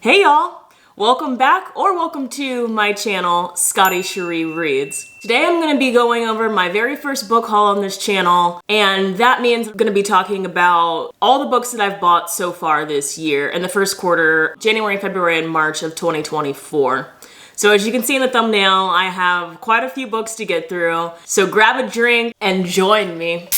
Hey y'all! Welcome back or welcome to my channel, Scotty Cherie Reads. Today I'm going to be going over my very first book haul on this channel, and that means I'm going to be talking about all the books that I've bought so far this year in the first quarter, January, February, and March of 2024. So as you can see in the thumbnail, I have quite a few books to get through, so grab a drink and join me.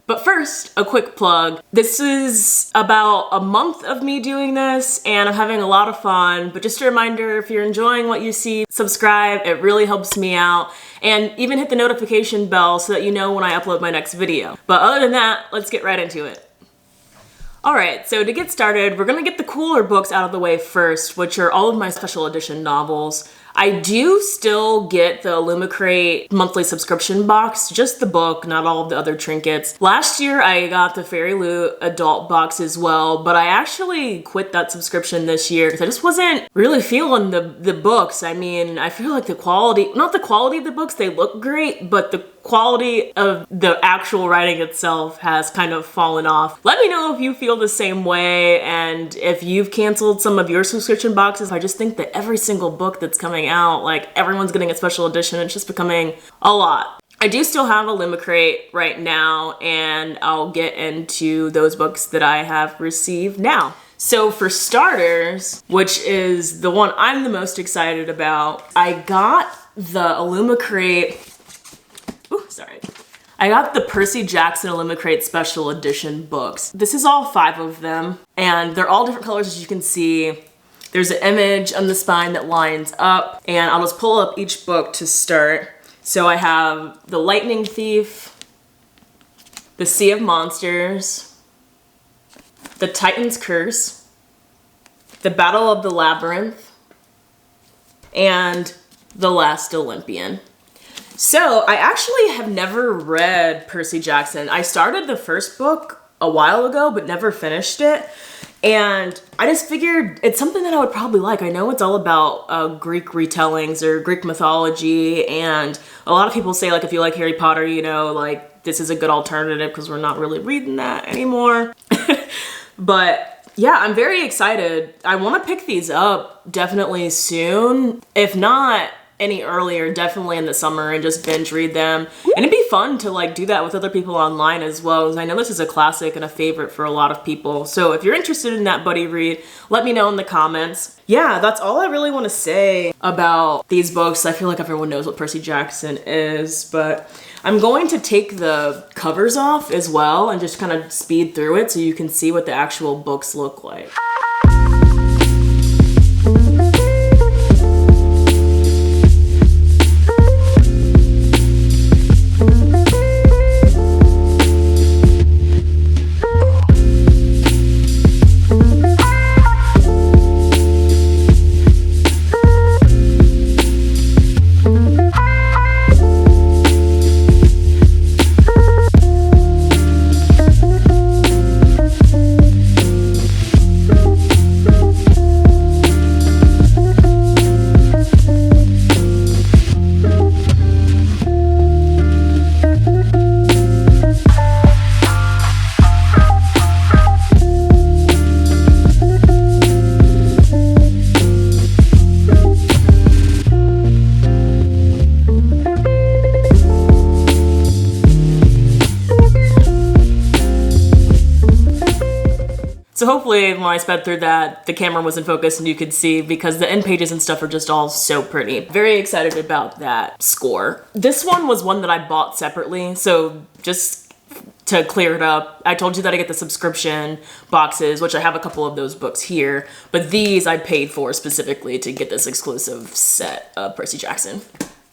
But first, a quick plug. This is about a month of me doing this and I'm having a lot of fun, but just a reminder, if you're enjoying what you see, subscribe, it really helps me out, and even hit the notification bell so that you know when I upload my next video. But other than that, let's get right into it. Alright, so to get started, we're gonna get the cooler books out of the way first, which are all of my special edition novels. I do still get the Illumicrate monthly subscription box, just the book, not all of the other trinkets. Last year I got the Fairy Loot adult box as well, but I actually quit that subscription this year because I just wasn't really feeling the books. I mean, I feel like the quality, not the quality of the books, they look great, but the quality of the actual writing itself has kind of fallen off. Let me know if you feel the same way and if you've canceled some of your subscription boxes. I just think that every single book that's coming out, like everyone's getting a special edition. It's just becoming a lot. I do still have a Illumicrate right now, and I'll get into those books that I have received now. So for starters, which is the one I'm the most excited about, I got the Illumicrate. I got the Percy Jackson Illumicrate Special Edition books. This is all 5 of them, and they're all different colors as you can see. There's an image on the spine that lines up, and I'll just pull up each book to start. So I have The Lightning Thief, The Sea of Monsters, The Titan's Curse, The Battle of the Labyrinth, and The Last Olympian. So I actually have never read Percy Jackson. I started the first book a while ago, but never finished it. And I just figured it's something that I would probably like. I know it's all about Greek retellings or Greek mythology. And a lot of people say, like, if you like Harry Potter, you know, like, this is a good alternative because we're not really reading that anymore. But yeah, I'm very excited. I want to pick these up definitely soon. If not any earlier, definitely in the summer, and just binge read them. And it'd be fun to like do that with other people online as well, because I know this is a classic and a favorite for a lot of people. So if you're interested in that buddy read, let me know in the comments. Yeah, that's all I really want to say about these books. I feel like everyone knows what Percy Jackson is, but I'm going to take the covers off as well and just kind of speed through it so you can see what the actual books look like. So hopefully when I sped through that, the camera was in focus and you could see, because the end pages and stuff are just all so pretty. Very excited about that score. This one was one that I bought separately, so just to clear it up, I told you that I get the subscription boxes, which I have a couple of those books here, but these I paid for specifically to get this exclusive set of Percy Jackson.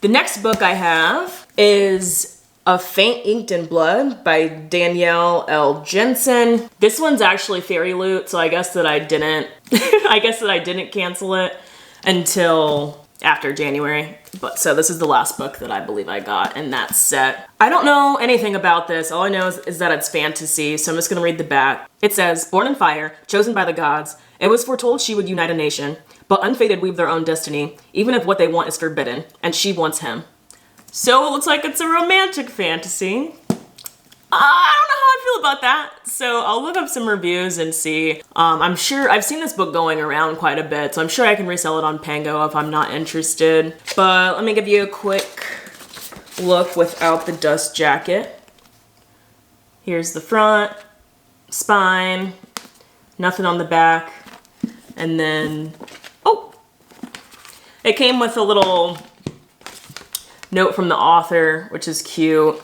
The next book I have is A Faint Inked in Blood by Danielle L. Jensen. This one's actually Fairy Loot, so I guess that I didn't cancel it until after January. But so this is the last book that I believe I got in that set. I don't know anything about this. All I know is that it's fantasy, so I'm just gonna read the back. It says, born in fire, chosen by the gods, it was foretold she would unite a nation, but unfated weave their own destiny, even if what they want is forbidden, and she wants him. So it looks like it's a romantic fantasy. I don't know how I feel about that. So I'll look up some reviews and see. I'm sure I've seen this book going around quite a bit, so I'm sure I can resell it on Pango if I'm not interested. But let me give you a quick look without the dust jacket. Here's the front, spine, nothing on the back, and then, oh, it came with a little note from the author, which is cute.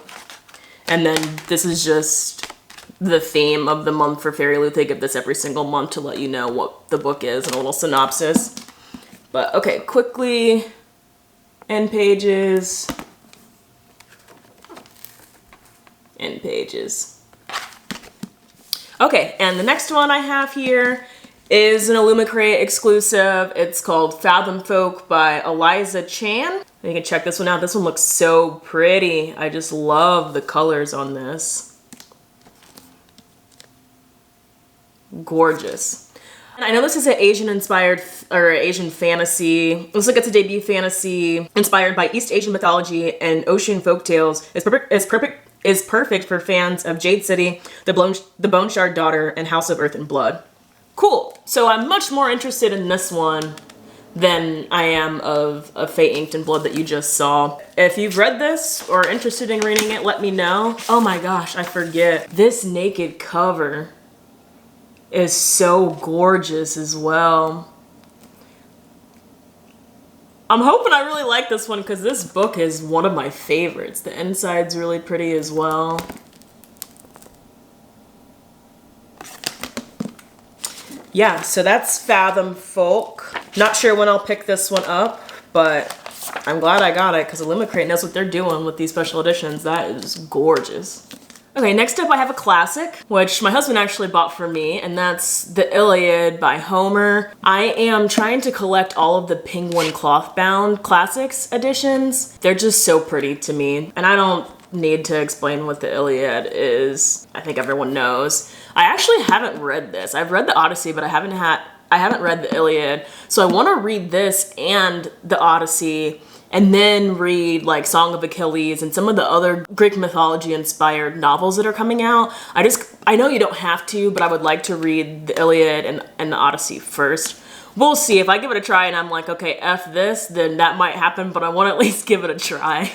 And then this is just the theme of the month for Fairy Loot. They give this every single month to let you know what the book is and a little synopsis. But okay, quickly, end pages. End pages. Okay, and the next one I have here is an Illumicrate exclusive. It's called Fathom Folk by Eliza Chan. You can check this one out. This one looks so pretty. I just love the colors on this. Gorgeous. And I know this is an Asian inspired or Asian fantasy. Looks like it's a debut fantasy inspired by East Asian mythology and ocean folktales. It's perfect for fans of Jade City, the Bone Shard Daughter, and House of Earth and Blood. Cool. So I'm much more interested in this one than I am of Fate Inked in Blood that you just saw. If you've read this or are interested in reading it, let me know. Oh my gosh, I forget. This naked cover is so gorgeous as well. I'm hoping I really like this one because this book is one of my favorites. The inside's really pretty as well. Yeah, so that's Fathom Folk. Not sure when I'll pick this one up, but I'm glad I got it because Illumicrate knows what they're doing with these special editions. That is gorgeous. Okay, next up I have a classic, which my husband actually bought for me, and that's The Iliad by Homer. I am trying to collect all of the Penguin cloth-bound classics editions. They're just so pretty to me, and I don't need to explain what The Iliad is. I think everyone knows. I actually haven't read this. I've read the Odyssey, but I haven't read the Iliad. So I want to read this and the Odyssey, and then read like Song of Achilles and some of the other Greek mythology inspired novels that are coming out. I know you don't have to, but I would like to read the Iliad and the Odyssey first. We'll see. If I give it a try and I'm like, okay, F this, then that might happen, but I want to at least give it a try.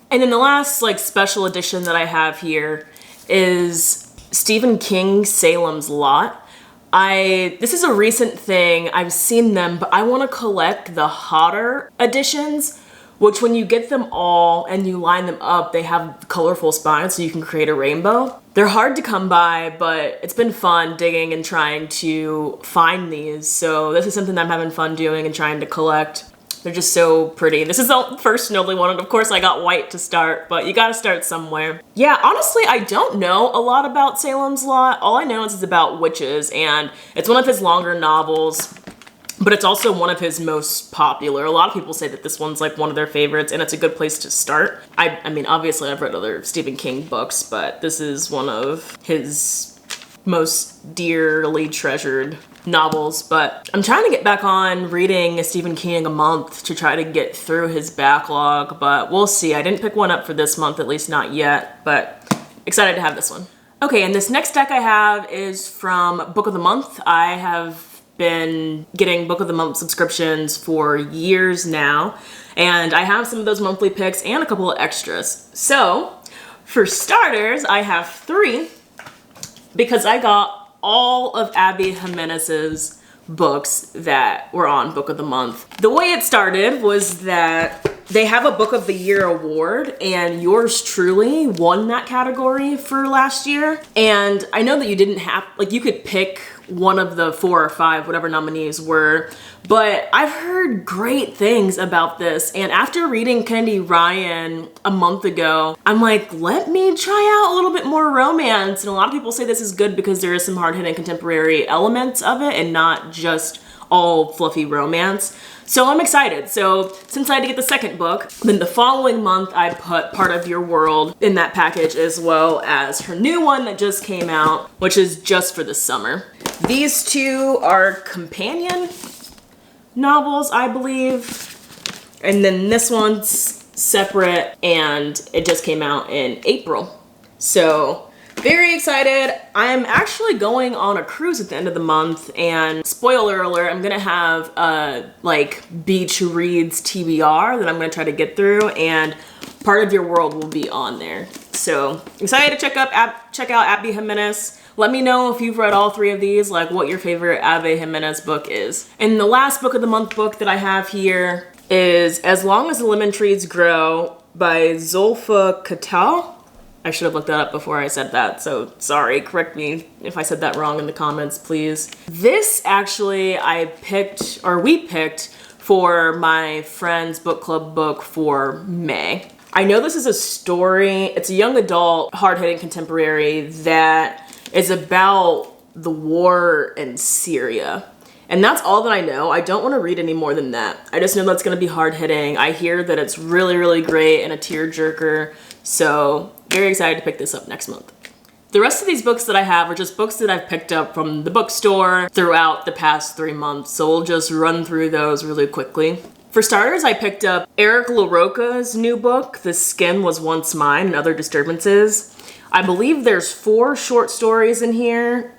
And then the last like special edition that I have here is Stephen King's Salem's Lot. This is a recent thing. I've seen them, but I want to collect the hotter editions, which when you get them all and you line them up, they have colorful spines so you can create a rainbow. They're hard to come by, but it's been fun digging and trying to find these. So this is something that I'm having fun doing and trying to collect. They're just so pretty. This is the first and only one, and of course I got white to start, but you gotta start somewhere. Yeah, honestly, I don't know a lot about Salem's Lot. All I know is it's about witches, and it's one of his longer novels, but it's also one of his most popular. A lot of people say that this one's like one of their favorites, and it's a good place to start. I mean, obviously I've read other Stephen King books, but this is one of his most dearly treasured novels. But I'm trying to get back on reading a Stephen King a month to try to get through his backlog, but we'll see. I didn't pick one up for this month, at least not yet, but excited to have this one. Okay, and this next deck I have is from Book of the Month. I have been getting Book of the Month subscriptions for years now, and I have some of those monthly picks and a couple of extras. So for starters, I have 3 because I got all of Abby Jimenez's books that were on Book of the Month. The way it started was that they have a Book of the Year award, and yours truly won that category for last year. And I know that you didn't have, like, you could pick one of the 4 or 5, whatever nominees were, but I've heard great things about this. And after reading Kennedy Ryan a month ago, I'm like, let me try out a little bit more romance. And a lot of people say this is good because there is some hard-hitting contemporary elements of it and not just all fluffy romance. So I'm excited. So since I had to get the second book, then the following month I put Part of Your World in that package, as well as her new one that just came out, which is just for the summer. These 2 are companion novels, I believe. And then this one's separate, and it just came out in April. So Very excited. I'm actually going on a cruise at the end of the month, and spoiler alert, I'm gonna have a beach reads TBR that I'm gonna try to get through, and Part of Your World will be on there. So excited to check out Abby Jimenez. Let me know if you've read all three of these, like what your favorite Abby Jimenez book is. And the last book of the month book that I have here is As Long as the Lemon Trees Grow by Zulfa Katal. I should have looked that up before I said that, so sorry, correct me if I said that wrong in the comments, please. This actually we picked for my friend's book club book for May. I know this is a story, it's a young adult, hard-hitting contemporary that is about the war in Syria. And that's all that I know. I don't want to read any more than that. I just know that's going to be hard-hitting. I hear that it's really, really great and a tearjerker. So very excited to pick this up next month. The rest of these books that I have are just books that I've picked up from the bookstore throughout the past 3 months. So we'll just run through those really quickly. For starters, I picked up Eric LaRocca's new book, The Skin Was Once Mine and Other Disturbances. I believe there's 4 short stories in here.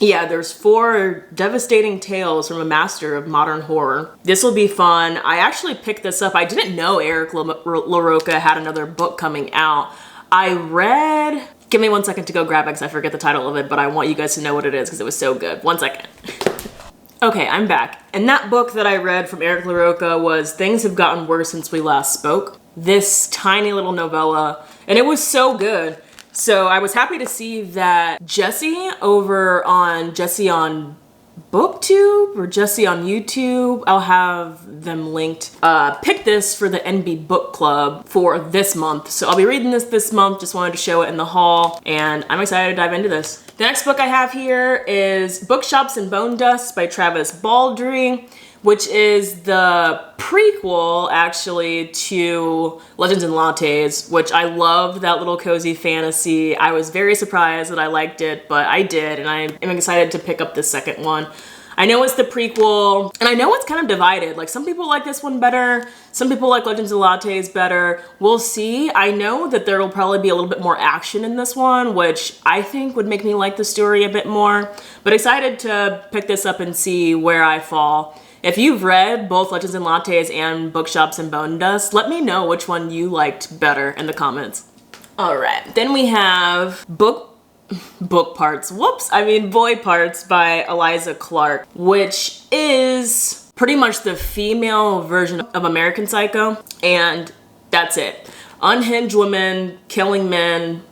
Yeah, there's 4 devastating tales from a master of modern horror. This will be fun. I actually picked this up. I didn't know Eric LaRocca had another book coming out. Give me 1 second to go grab it because I forget the title of it, but I want you guys to know what it is because it was so good. 1 second. Okay, I'm back. And that book that I read from Eric LaRocca was Things Have Gotten Worse Since We Last Spoke. This tiny little novella, and it was so good. So I was happy to see that Jesse over on Jesse on BookTube or Jesse on YouTube, I'll have them linked, picked this for the NB Book Club for this month. So I'll be reading this month, just wanted to show it in the haul, and I'm excited to dive into this. The next book I have here is Bookshops and Bone Dust by Travis Baldree, which is the prequel, actually, to Legends and Lattes, which I loved that little cozy fantasy. I was very surprised that I liked it, but I did, and I am excited to pick up the second one. I know it's the prequel, and I know it's kind of divided. Like, some people like this one better, some people like Legends and Lattes better. We'll see. I know that there will probably be a little bit more action in this one, which I think would make me like the story a bit more, but excited to pick this up and see where I fall. If you've read both Legends and Lattes and Bookshops and Bone Dust, let me know which one you liked better in the comments. All right, then we have Boy Parts by Eliza Clark, which is pretty much the female version of American Psycho, and that's it. Unhinged women, killing men.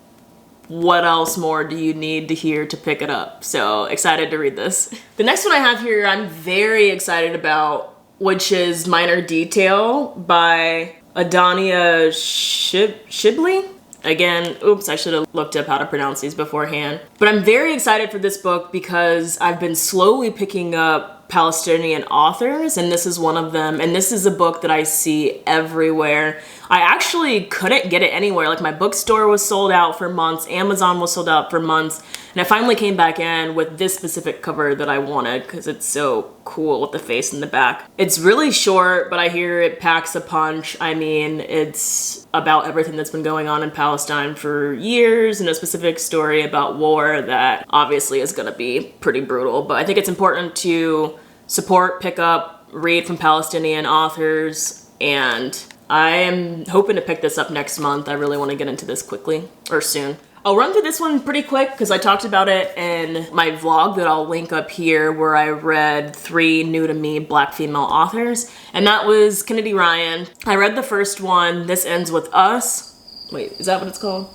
What else more do you need to hear to pick it up? So excited to read this. The next one I have here I'm very excited about, which is Minor Detail by Adania Shibley. Again, oops, I should have looked up how to pronounce these beforehand. But I'm very excited for this book because I've been slowly picking up Palestinian authors, and this is one of them. And this is a book that I see everywhere. I actually couldn't get it anywhere. Like, my bookstore was sold out for months, Amazon was sold out for months, and I finally came back in with this specific cover that I wanted because it's so cool with the face in the back. It's really short, but I hear it packs a punch. I mean, it's about everything that's been going on in Palestine for years, and a specific story about war that obviously is gonna be pretty brutal, but I think it's important to support, pick up, read from Palestinian authors, and I am hoping to pick this up next month. I really want to get into this quickly, or soon. I'll run through this one pretty quick because I talked about it in my vlog that I'll link up here, where I read 3 new to me Black female authors, and that was Kennedy Ryan. I read the first one, This Ends With Us. Wait, is that what it's called?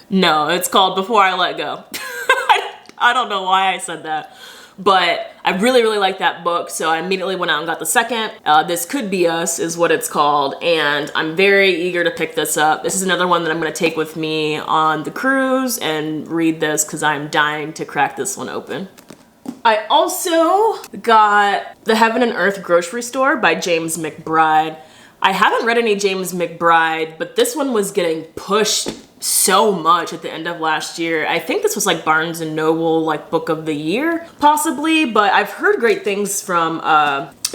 No, it's called Before I Let Go. I don't know why I said that. But I really, really liked that book, so I immediately went out and got the second. This Could Be Us is what it's called, and I'm very eager to pick this up. This is another one that I'm going to take with me on the cruise and read this because I'm dying to crack this one open. I also got The Heaven and Earth Grocery Store by James McBride. I haven't read any James McBride, but this one was getting pushed so much at the end of last year. I think this was like Barnes and Noble like book of the year possibly, but I've heard great things from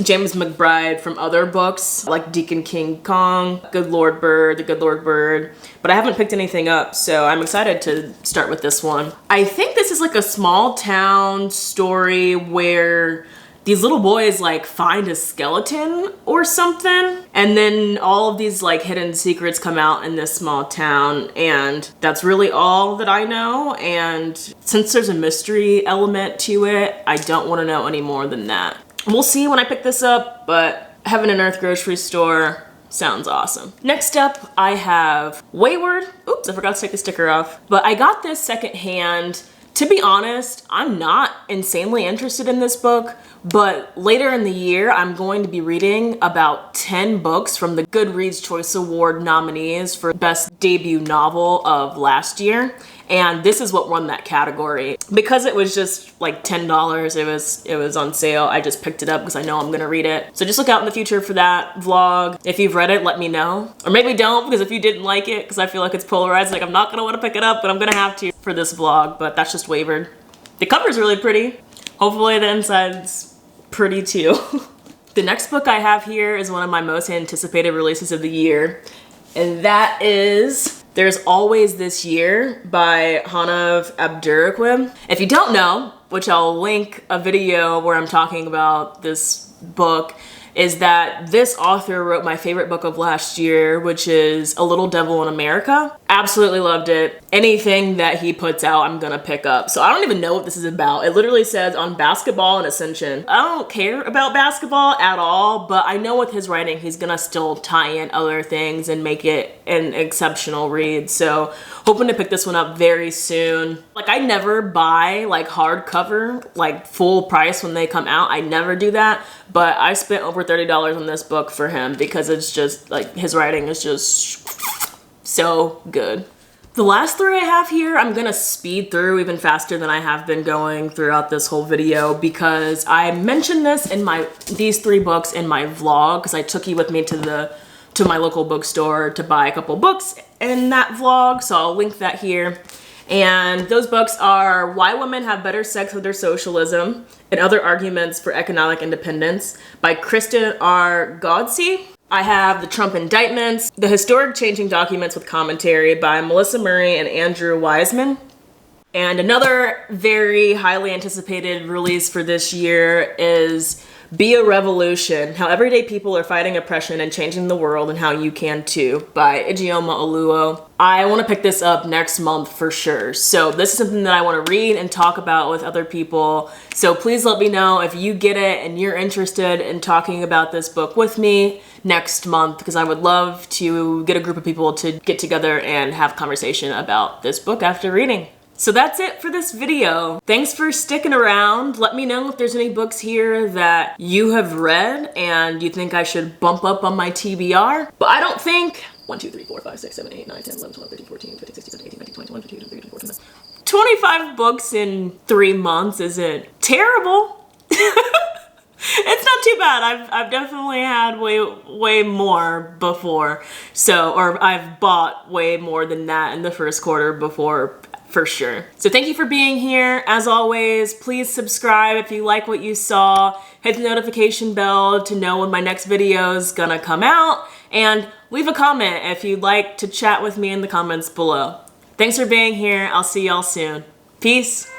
James McBride from other books like Deacon King Kong, The Good Lord Bird, but I haven't picked anything up, so I'm excited to start with this one. I think this is like a small town story where these little boys like find a skeleton or something, and then all of these like hidden secrets come out in this small town, and that's really all that I know. And since there's a mystery element to it, I don't want to know any more than that. We'll see when I pick this up, but Heaven and Earth grocery store sounds awesome. Next up, I have Wayward. Oops, I forgot to take the sticker off, but I got this secondhand. To be honest, I'm not insanely interested in this book, but later in the year, I'm going to be reading about 10 books from the Goodreads Choice Award nominees for Best Debut Novel of last year. And this is what won that category. Because it was just like $10, it was on sale. I just picked it up because I know I'm gonna read it. So just look out in the future for that vlog. If you've read it, let me know. Or maybe don't, because if you didn't like it, because I feel like it's polarized, like I'm not gonna wanna pick it up, but I'm gonna have to for this vlog, but that's just Wayward. The cover's really pretty. Hopefully the inside's pretty too. The next book I have here is one of my most anticipated releases of the year, and that is There's Always This Year by Hanav Abdurakhim. If you don't know, which I'll link a video where I'm talking about this book, is that this author wrote my favorite book of last year, which is A Little Devil in America. Absolutely loved it. Anything that he puts out, I'm gonna pick up. So I don't even know what this is about. It literally says on basketball and ascension. I don't care about basketball at all, but I know with his writing, he's gonna still tie in other things and make it an exceptional read. So hoping to pick this one up very soon. Like I never buy like hardcover, like full price when they come out. I never do that, but I spent over $30 on this book for him because it's just like his writing is just so good. The last three I have here, I'm gonna speed through even faster than I have been going throughout this whole video because I mentioned this in these three books in my vlog because I took you with me to my local bookstore to buy a couple books in that vlog, so I'll link that here. And those books are Why Women Have Better Sex with Their Socialism and Other Arguments for Economic Independence by Kristen R. Godsey. I have The Trump Indictments, The Historic Changing Documents with Commentary by Melissa Murray and Andrew Wiseman. And another very highly anticipated release for this year is Be a Revolution, How Everyday People Are Fighting Oppression and Changing the World and How You Can Too by Ijeoma Oluo. I want to pick this up next month for sure. So this is something that I want to read and talk about with other people. So please let me know if you get it and you're interested in talking about this book with me next month, because I would love to get a group of people to get together and have conversation about this book after reading. So that's it for this video. Thanks for sticking around. Let me know if there's any books here that you have read and you think I should bump up on my TBR. But I don't think 1, 2, 3, 4, 5, 6, 7, 8, 9, 10, 11, 12, 13, 14, 15, 16, 17, 18, 19, 20, 21, 22, 23, 24, 25 books in 3 months isn't terrible. It's not too bad. I've definitely had way more before. So, or I've bought way more than that in the first quarter before, for sure. So thank you for being here. As always, please subscribe if you like what you saw. Hit the notification bell to know when my next video is gonna come out. And leave a comment if you'd like to chat with me in the comments below. Thanks for being here. I'll see y'all soon. Peace.